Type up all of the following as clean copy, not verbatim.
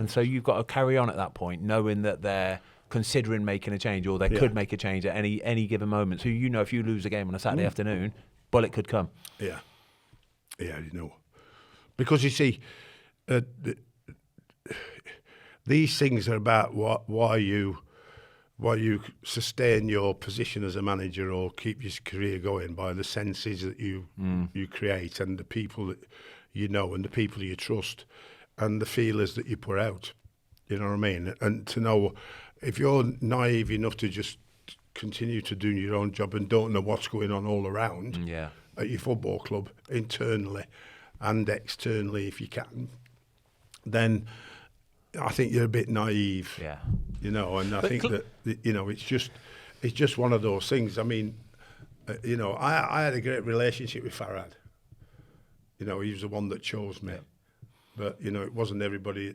And so you've got to carry on at that point, knowing that they're considering making a change, or they could make a change at any given moment. So if you lose a game on a Saturday afternoon, bullet could come. Yeah, because you see, these things are about why you sustain your position as a manager or keep your career going by the senses that you create and the people that you know and the people you trust and the feelers that you put out. You know what I mean? And to know if you're naive enough to just continue to do your own job and don't know what's going on all around at your football club, internally and externally if you can, then I think you're a bit naive. Yeah. And I think that it's just one of those things. I mean, I had a great relationship with Farhad. He was the one that chose me. But, it wasn't everybody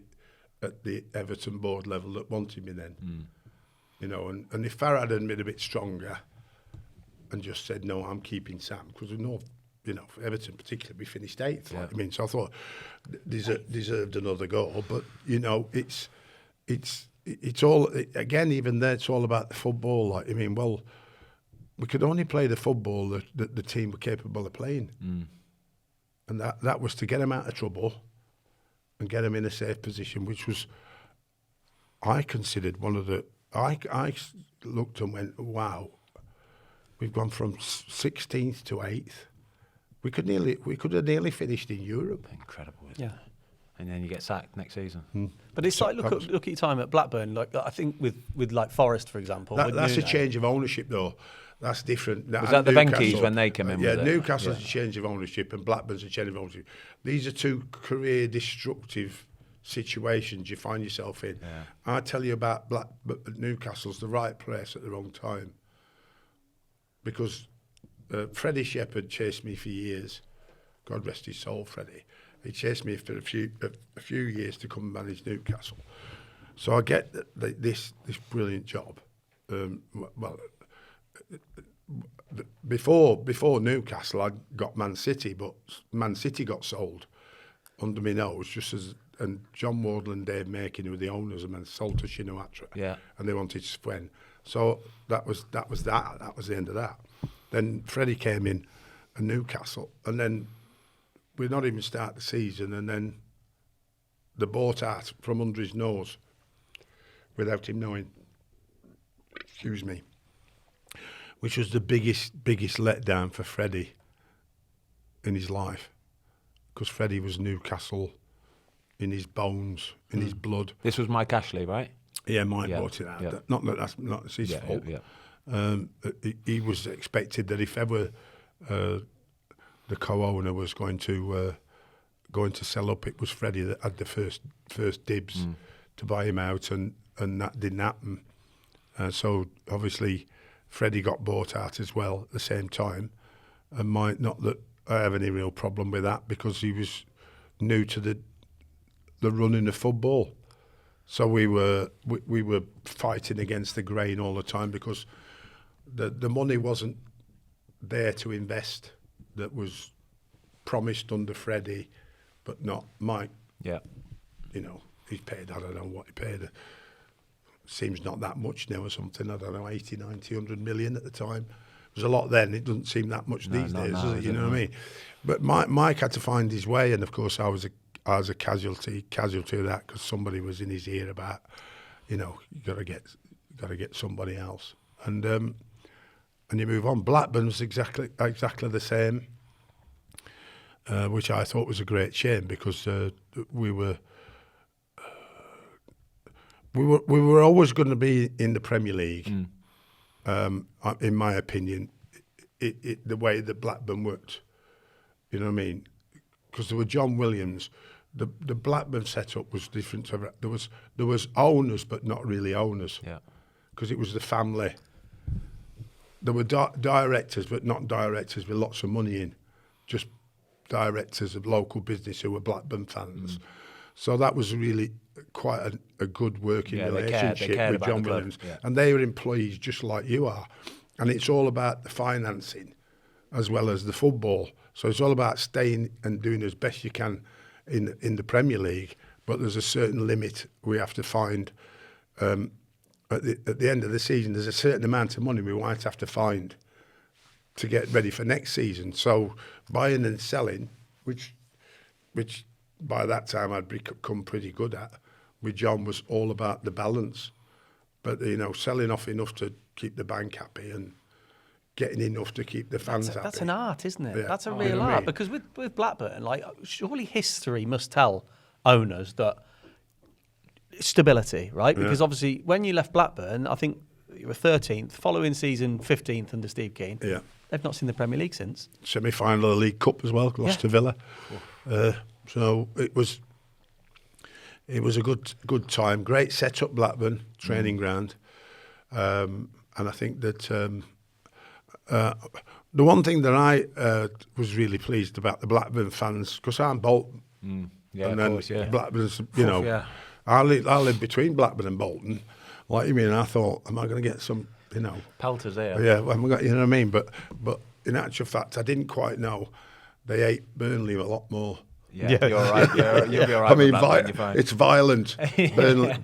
at the Everton board level that wanted me then. And if Farhad had been a bit stronger and just said, no, I'm keeping Sam, because we know, for Everton particularly, we finished 8th. Yeah. So I thought deserved another goal. But, it's all, again, even there, it's all about the football. We could only play the football that the team were capable of playing. And that was to get them out of trouble and get them in a safe position, which was, I considered one of the, I looked and went, wow, we've gone from 16th to 8th. We could have nearly finished in Europe. Incredible, isn't it? And then you get sacked next season. But it's like, look at your time at Blackburn. Like, I think with like Forest, for example. That's a change of ownership, though. That's different. Was that the Venke's when they came in? Yeah, Newcastle's a change of ownership and Blackburn's a change of ownership. These are two career destructive situations you find yourself in. Yeah. I tell you about Newcastle's the right place at the wrong time. Because Freddie Shepherd chased me for years. God rest his soul, Freddie. He chased me for a few years to come and manage Newcastle. So I get this brilliant job. Before Newcastle, I got Man City, but Man City got sold under my nose, and John Wardle and Dave Makin, who were the owners, and then sold to Shinawatra. Yeah. And they wanted Sven. So that was that. That was the end of that. Then Freddie came in, and Newcastle, and then we'd not even start the season, and then they bought out from under his nose without him knowing. Excuse me. Which was the biggest letdown for Freddie in his life, because Freddie was Newcastle in his bones, in his blood. This was Mike Ashley, right? Yeah, Mike brought it out. Yeah. Not that that's his fault. Yeah. He was expected that if ever the co-owner was going to sell up, it was Freddie that had the first dibs to buy him out, and that didn't happen. So obviously Freddie got bought out as well at the same time, and not that I have any real problem with that, because he was new to the running of football. So we were fighting against the grain all the time, because the money wasn't there to invest that was promised under Freddie, but not Mike. Yeah. He's paid, I don't know what he paid. Seems not that much now or something. I don't know, 80, 90, 100 million at the time. It was a lot then. It doesn't seem that much these days, does it? You know what I mean? But Mike had to find his way, and of course I was a casualty of that, because somebody was in his ear about, you got to get somebody else, and you move on. Blackburn was exactly the same, which I thought was a great shame, because we were always going to be in the Premier League. In my opinion, the way that Blackburn worked, you know what I mean? Because there were John Williams. The Blackburn setup was different. There was owners, but not really owners. Yeah. Because it was the family. There were directors, but not directors with lots of money in. Just directors of local business who were Blackburn fans. So that was really quite a good working relationship with John Williams. Yeah. And they were employees just like you are. And it's all about the financing as well as the football. So it's all about staying and doing as best you can in the Premier League, but there's a certain limit we have to find. At the end of the season, there's a certain amount of money we might have to find to get ready for next season. So buying and selling, which by that time I'd become pretty good at, with John was all about the balance. But, selling off enough to keep the bank happy and getting enough to keep the fans happy. That's an art, isn't it? Yeah. That's a real art. Because with Blackburn, like, surely history must tell owners that stability, right? Because obviously when you left Blackburn, I think you were 13th, following season 15th under Steve Keane. Yeah. They've not seen the Premier League since. Semi-final of the League Cup as well, lost to Villa. So it was a good time. Great set-up, Blackburn, training ground. And I think that the one thing that I was really pleased about the Blackburn fans, because I'm Bolton. Yeah, and of then course, yeah. Blackburn's, I live between Blackburn and Bolton. Like you mean, I thought, am I going to get some, Pelters there. Yeah, well, you know what I mean? But in actual fact, I didn't quite know they ate Burnley a lot more. Yeah, you're all right. You'll be all right. I mean, Blackburn, you're fine. it's violent.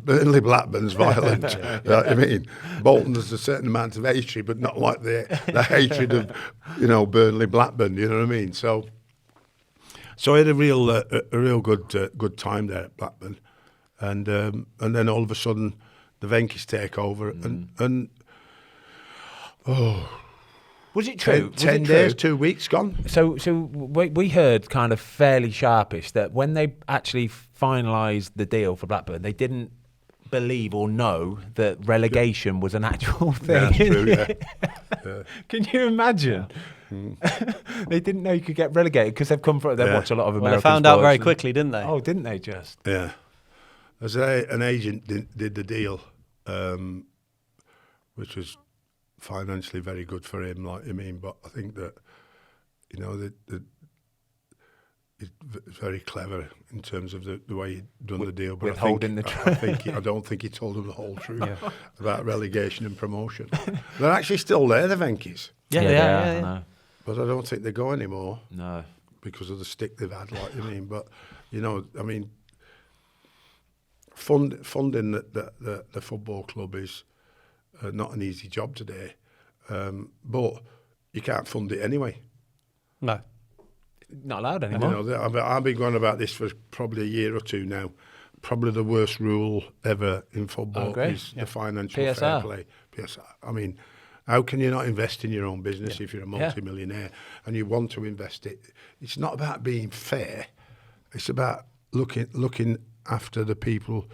Burnley Blackburn's violent. You know what I mean? Bolton, there's a certain amount of hatred, but not like the hatred of, Burnley Blackburn. You know what I mean? So I had a real good time there at Blackburn, and then all of a sudden the Venky's take over, and was it true? 10 days, 2 weeks gone. So we heard kind of fairly sharpish that when they actually finalised the deal for Blackburn, they didn't believe or know that relegation was an actual thing. Yeah, that's true. Yeah. Can you imagine? They didn't know you could get relegated because they've come from. They watch a lot of American. Well, they found out very quickly, didn't they? Oh, didn't they just? Yeah. As an agent did the deal, which was financially very good for him, but I think that, it's very clever in terms of the way he'd done the deal. But I don't think he told him the whole truth about relegation and promotion. They're actually still there, the Venky's. Yeah, they are. Yeah. But I don't think they go anymore. No. Because of the stick they've had, But, funding the football club is not an easy job today. But you can't fund it anyway. No. Not allowed anymore. I've been going about this for probably a year or two now. Probably the worst rule ever in football is the financial fair play. PSR. I mean, how can you not invest in your own business if you're a multi-millionaire and you want to invest it? It's not about being fair. It's about looking after the people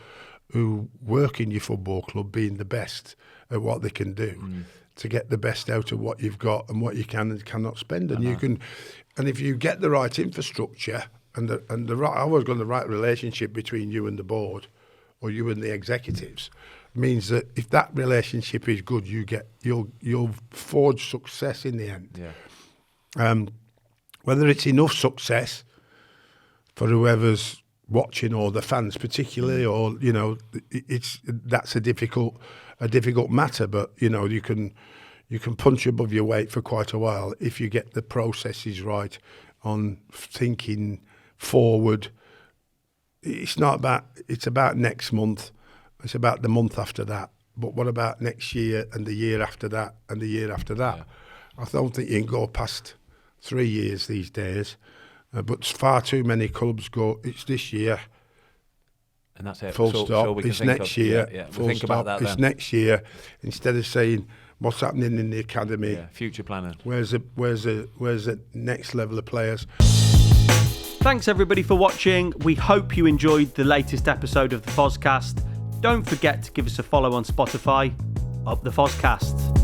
who work in your football club being the best at what they can do to get the best out of what you've got and what you can and cannot spend. And you can, and if you get the right infrastructure and the right relationship between you and the board or you and the executives, means that if that relationship is good, you'll forge success in the end. Yeah. Whether it's enough success for whoever's watching or the fans particularly, or that's a difficult matter. But you can punch above your weight for quite a while if you get the processes right on thinking forward. It's about next month. It's about the month after that. But what about next year and the year after that and the year after that? Yeah. I don't think you can go past 3 years these days. But far too many clubs go, it's this year. And that's it. Full stop. It's next year. Yeah. Full think stop. About that it's next year. Instead of saying what's happening in the academy. Yeah, future planning. Where's the next level of players? Thanks everybody for watching. We hope you enjoyed the latest episode of the Fozcast. Don't forget to give us a follow on Spotify. Up the Fozcast.